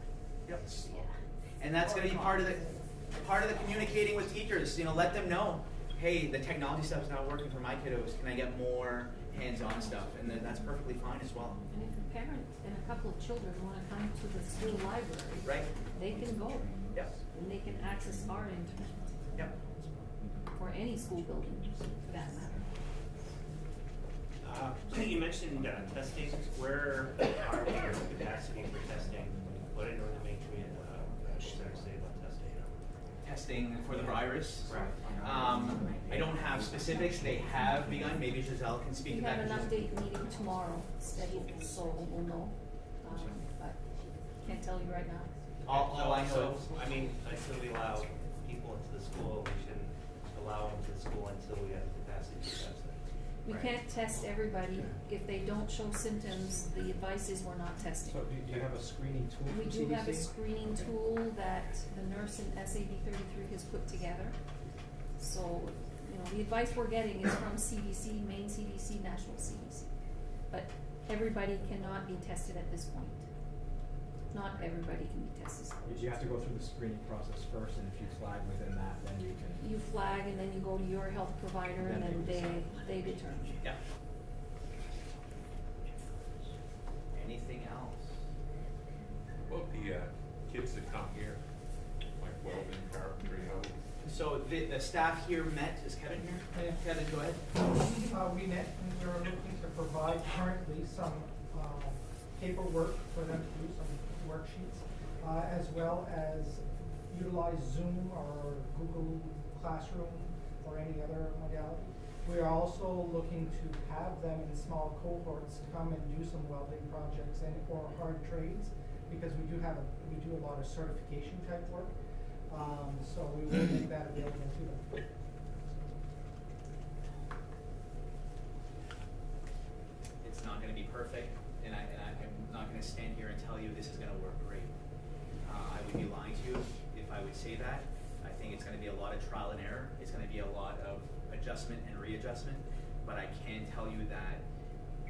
Yep. Yeah. And that's going to be part of the communicating with teachers. Let them know, hey, the technology stuff's not working for my kiddos. Can I get more hands-on stuff? And then that's perfectly fine as well. And if a parent and a couple of children wanna come to the school library, Right? they can go. Yep. And they can access our internet. Yep. Or any school building, for that matter. You mentioned testing. Where are we in capacity for testing? What did Northern Maine Center say about testing? Testing for the virus. Right. I don't have specifics. They have begun. Maybe Giselle can speak We to have that. an update meeting tomorrow scheduled, so we'll know. But can't tell you right now. All I know is, until we allow people into the school, we shouldn't allow them to the school until we have the capacity to test it. We can't test everybody. If they don't show symptoms, the advice is we're not testing. So do you have a screening tool We from do CDC? have a screening tool that the nurse in SAB 33 has put together. So, the advice we're getting is from CDC, Maine CDC, National CDC. But everybody cannot be tested at this point. Not everybody can be tested. You have to go through the screening process first, and if you flag within that, then you can. You flag and then you go to your health provider and then they determine. yeah. Anything else? Well, the kids that come here, like welding, carpentry, So the staff here met. Is Kevin here? Yeah. Kevin, go ahead. We met and we were looking to provide currently some paperwork for them to do, some worksheets, as well as utilize Zoom or Google Classroom or any other modality. We are also looking to have them in small cohorts come and do some welding projects and or hard trades, because we do a lot of certification type work. So we will make that available to them. It's not going to be perfect, and I'm not going to stand here and tell you this is going to work great. I would be lying to you if I would say that. I think it's going to be a lot of trial and error. It's going to be a lot of adjustment and readjustment. But I can tell you that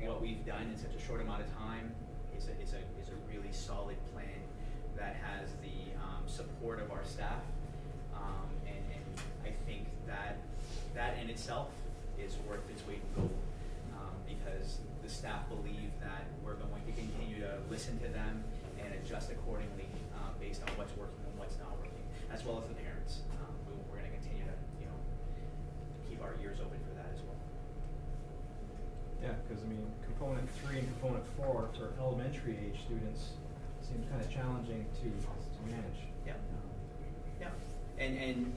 what we've done in such a short amount of time is a really solid plan that has the support of our staff, and I think that in itself is worth its weight in gold, because the staff believe that we're going to continue to listen to them and adjust accordingly based on what's working and what's not working, as well as the parents. We're going to continue to keep our ears open for that as well. Yeah, because component 3 and component 4 for elementary age students seems kind of challenging to manage. Yeah. Yeah. And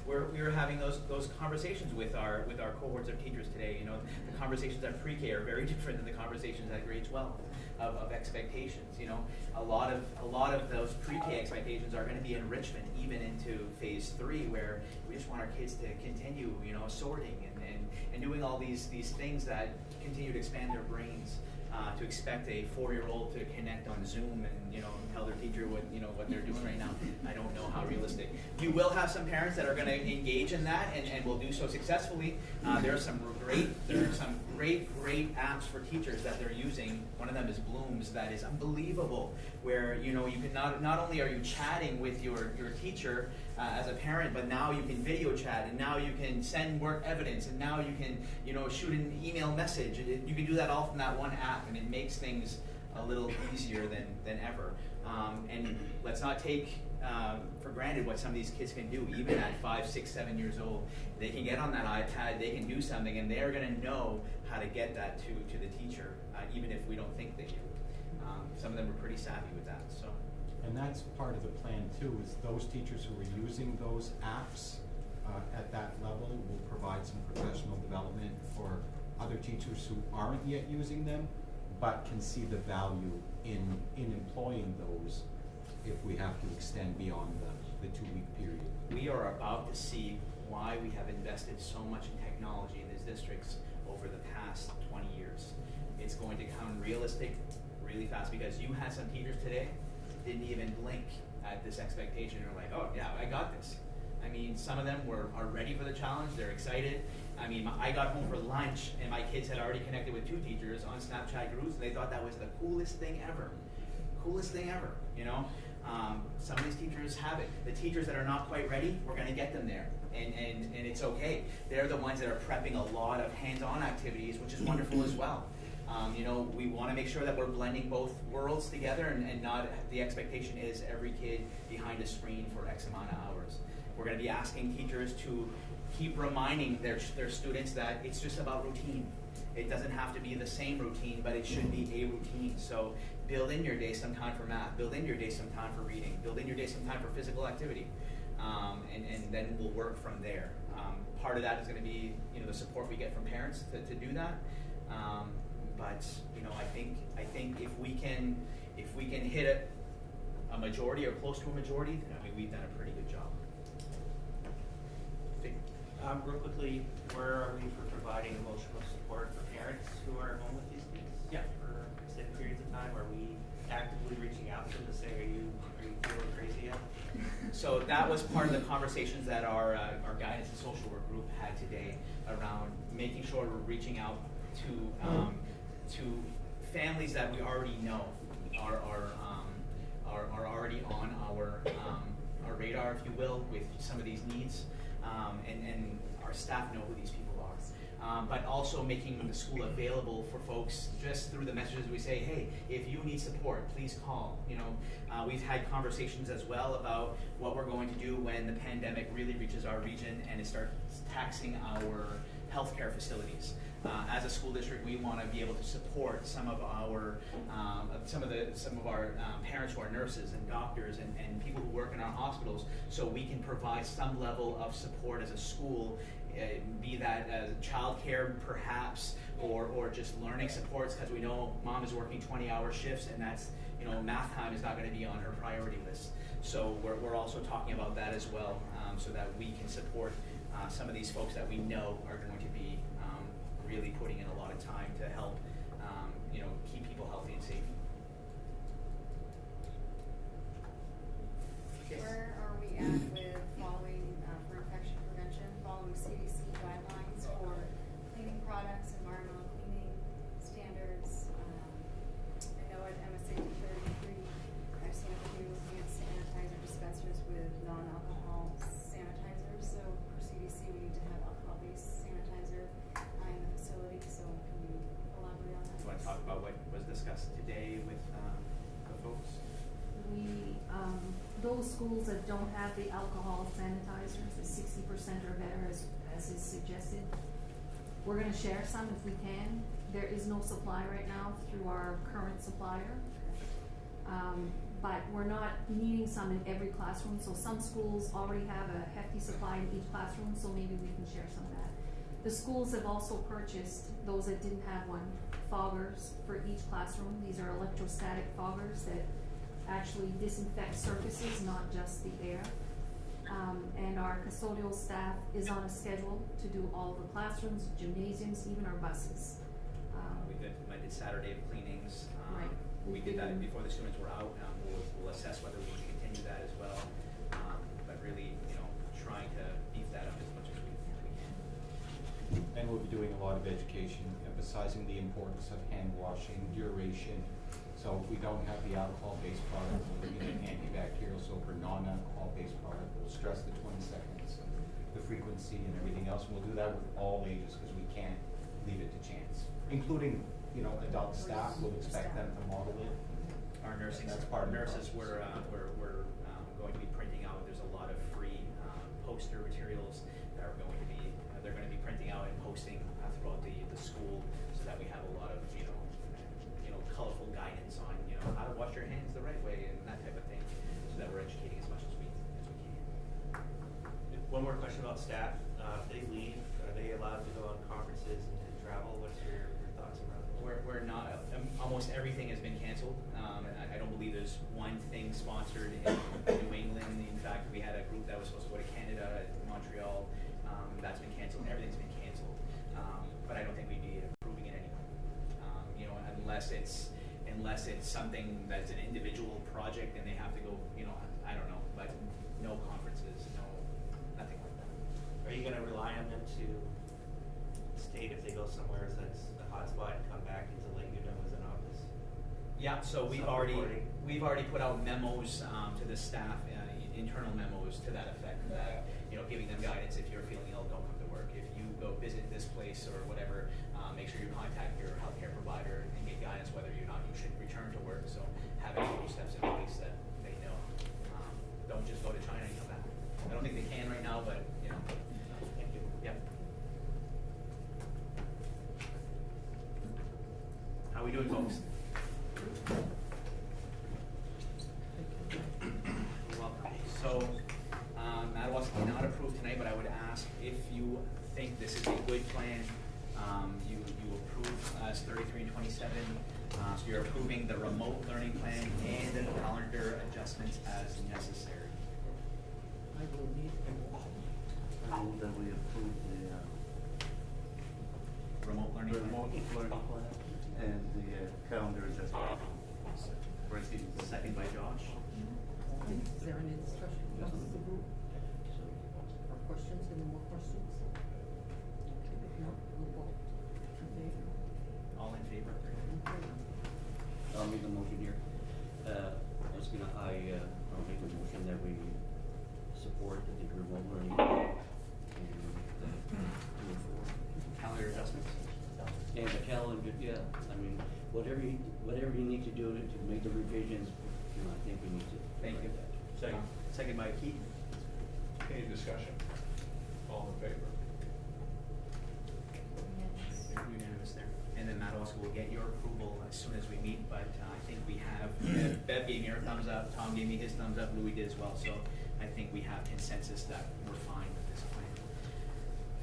we were having those conversations with our cohorts of teachers today. The conversations at pre-K are very different than the conversations at grade 12 of expectations. A lot of those pre-K expectations are going to be enrichment even into phase 3, where we just want our kids to continue sorting and doing all these things that continue to expand their brains. To expect a 4-year-old to connect on Zoom and tell their teacher what they're doing right now, I don't know how realistic. You will have some parents that are going to engage in that and will do so successfully. There are some great apps for teachers that they're using. One of them is Blooms, that is unbelievable, where you can not only are you chatting with your teacher as a parent, but now you can video chat, and now you can send work evidence, and now you can shoot an email message. You can do that all from that one app, and it makes things a little easier than ever. And let's not take for granted what some of these kids can do, even at 5, 6, 7 years old. They can get on that iPad, they can do something, and they're going to know how to get that to the teacher, even if we don't think they do. Some of them are pretty savvy with that. So. And that's part of the plan too, is those teachers who are using those apps at that level will provide some professional development for other teachers who aren't yet using them, but can see the value in employing those if we have to extend beyond the 2-week period. We are about to see why we have invested so much in technology in these districts over the past 20 years. It's going to come realistic really fast, because you had some teachers today didn't even blink at this expectation. They're like, oh yeah, I got this. I mean, some of them are ready for the challenge, they're excited. I mean, I got home for lunch and my kids had already connected with 2 teachers on Snapchat groups, and they thought that was the coolest thing ever. Coolest thing ever, you know? Some of these teachers have it. The teachers that are not quite ready, we're gonna get them there. And it's okay. They're the ones that are prepping a lot of hands-on activities, which is wonderful as well. You know, we wanna make sure that we're blending both worlds together, and not, the expectation is every kid behind a screen for X amount of hours. We're gonna be asking teachers to keep reminding their students that it's just about routine. It doesn't have to be the same routine, but it should be a routine. So build in your day some time for math, build in your day some time for reading, build in your day some time for physical activity, and then we'll work from there. Part of that is going to be, you know, the support we get from parents to do that. But you know, I think if we can hit a majority or close to a majority, I mean, we've done a pretty good job. Real quickly, where are we for providing emotional support for parents who are home with these kids? Yeah. For extended periods of time? Are we actively reaching out to them to say, are you feeling crazy yet? So that was part of the conversations that our guidance and social work group had today, around making sure we're reaching out to families that we already know are already on our radar, if you will, with some of these needs. And our staff know who these people are. But also making the school available for folks just through the messages we say, hey, if you need support, please call. You know, we've had conversations as well about what we're going to do when the pandemic really reaches our region and it starts taxing our healthcare facilities. As a school district, we want to be able to support some of our parents who are nurses and doctors and people who work in our hospitals, so we can provide some level of support as a school, be that as childcare perhaps, or just learning supports, because we know mom is working 20-hour shifts, and that's, you know, math time is not going to be on her priority list. So we're also talking about that as well, so that we can support some of these folks that we know are going to be really putting in a lot of time to help, you know, keep people healthy and safe. Yes. Where are we at with following, for infection prevention, following CDC guidelines for cleaning products, environmental cleaning standards? I know at MSA 33, I've seen a few hand sanitizer dispensers with non-alcohol sanitizers. So for CDC, we need to have alcohol-based sanitizer in the facility. So can you elaborate on that? You want to talk about what was discussed today with the folks? Those schools that don't have the alcohol sanitizers, the 60% or better, as is suggested, we're going to share some if we can. There is no supply right now through our current supplier, but we're not needing some in every classroom. So some schools already have a hefty supply in each classroom, so maybe we can share some of that. The schools have also purchased, those that didn't have one, foggers for each classroom. These are electrostatic foggers that actually disinfect surfaces, not just the air. And our custodial staff is on a schedule to do all the classrooms, gymnasiums, even our buses. We did Saturday cleanings. Right. We did that before the students were out. We'll assess whether we can continue that as well. But really, you know, trying to beef that up as much as we can. And we'll be doing a lot of education, emphasizing the importance of hand washing, duration. So if we don't have the alcohol-based product, we're looking at antibacterial soap or non-alcohol-based product. We'll stress the 20 seconds, the frequency, and everything else. And we'll do that with all ages, because we can't leave it to chance, including, you know, adult staff. We'll expect them to model it. Our nursing, That's part of the nurses, process. we're going to be printing out. There's a lot of free poster materials that are going to be they're going to be printing out and posting throughout the school, so that we have a lot of you know colorful guidance on how to wash your hands the right way and that type of thing, so that we're educating as much as we can. One more question about staff. If they leave, are they allowed to go on conferences and travel? What's your thoughts around that? We're not. Almost was one thing sponsored in New England. In fact, we had a group that was supposed to go to Canada, Montreal. That's been canceled. Everything's been canceled. But I don't think we'd be approving it anyway. You know, unless it's something that's an individual project and they have to go, you know, I don't know, but no conferences, nothing like that. Are you gonna rely on them to state if they go somewhere that's a hotspot and come back and to let you know as an office? Yeah, so we've already put out memos to the staff, internal memos to that effect, that, you know, giving them guidance. If you're feeling ill, don't come to work. If you go visit this place or whatever, make sure you contact your healthcare provider and get guidance whether or not you should return to work. So having all those steps in place that they know. Don't just go to China and come back. I don't think they can right now, but you know. Thank you. Yep. How we doing, folks? You're welcome. So, Madawaska not approved tonight, but I would ask if you think this is a good plan. You approve as 33 and 27. So you're approving the remote learning plan and the calendar adjustments as necessary. I will need a motion. I move that we approve the Remote learning plan. remote learning plan and the calendar adjustment. Second by Josh. Okay, is there any discussion amongst the group? Or questions, any more questions? Okay, if not, we'll vote. In favor? All in favor? I'll make a motion here. I'll make a motion that we support the remote learning and move forward. Calendar adjustments? And the calendar, yeah, I mean, whatever you need to do to make the revisions, you know, I think we need to. Thank you. Second by Keith. Any discussion? All in favor? Unanimous there. And then Madawaska will get your approval as soon as we meet, but I think we have, Bev gave me her thumbs up, Tom gave me his thumbs up, Louis did as well, so I think we have consensus that we're fine with this plan.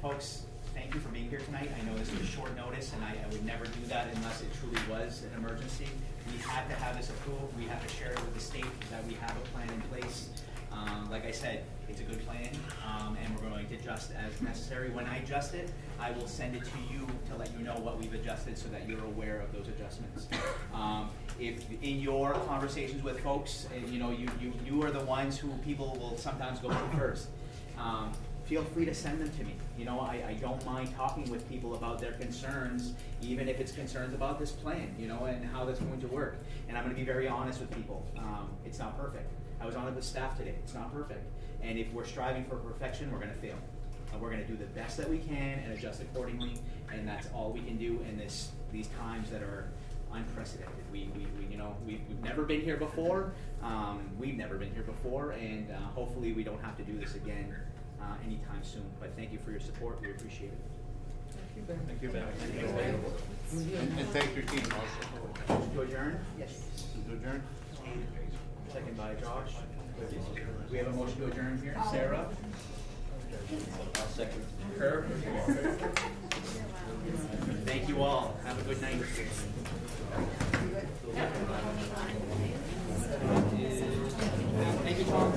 Folks, thank you for being here tonight. I know this was short notice, and I would never do that unless it truly was an emergency. We had to have this approved. We have to share it with the state that we have a plan in place. Like I said, it's a good plan, and we're going to adjust as necessary. When I adjust it, I will send it to you to let you know what we've adjusted so that you're aware of those adjustments. If in your conversations with folks, you know, you are the ones who people will sometimes go to first. Feel free to send them to me. You know, I don't mind talking with people about their concerns, even if it's concerns about this plan, you know, and how that's going to work. And I'm going to be very honest with people. It's not perfect. I was on it with staff today. It's not perfect. And if we're striving for perfection, we're going to fail. We're going to do the best that we can and adjust accordingly. And that's all we can do in these times that are unprecedented. We've never been here before. We've never been here before, and hopefully we don't have to do this again anytime soon. But thank you for your support. We appreciate it. Thank you, Ben. Thank you, Ben. Thank you. And thank your team also. To adjourn? Yes. To adjourn? Second by Josh. We have a motion to adjourn here. Sarah? I'll second. Herb? Thank you all. Have a good night. Thank you, Tom.